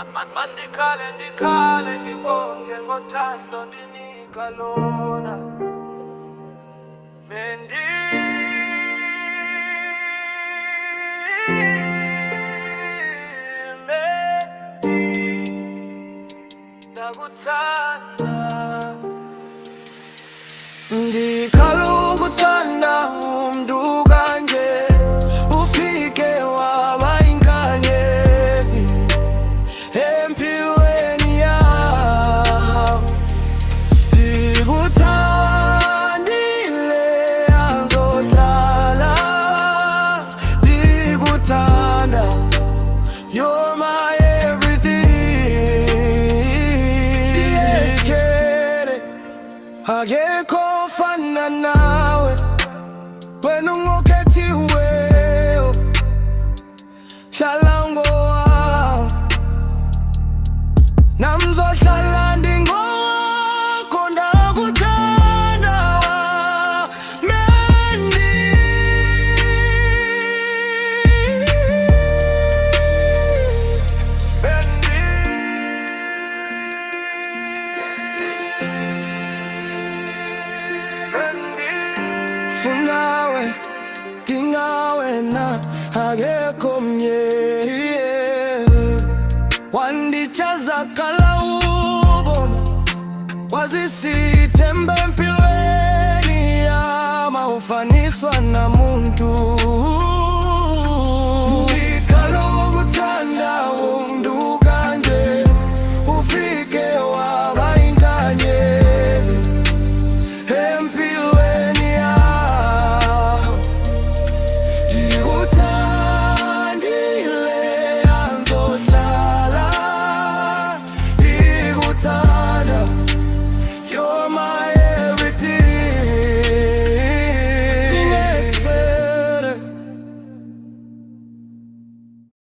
Mandikale ngibonge ngothando ndinika lona Mendi Ndakuthanda Ndikhala ukuthanda umuntu kanje ufike waba inkanyezi empilweni yami ndikuthandile angizohlala ndikuthanda you're my everything Yeskere akekho ofana nawe wena ungokhethiwe hlala ngowami namzohlala ndingowakho ndakuthanda Mendi Funawe, dingawe na akekho mnye Wandichaza kala ubona wazisithembe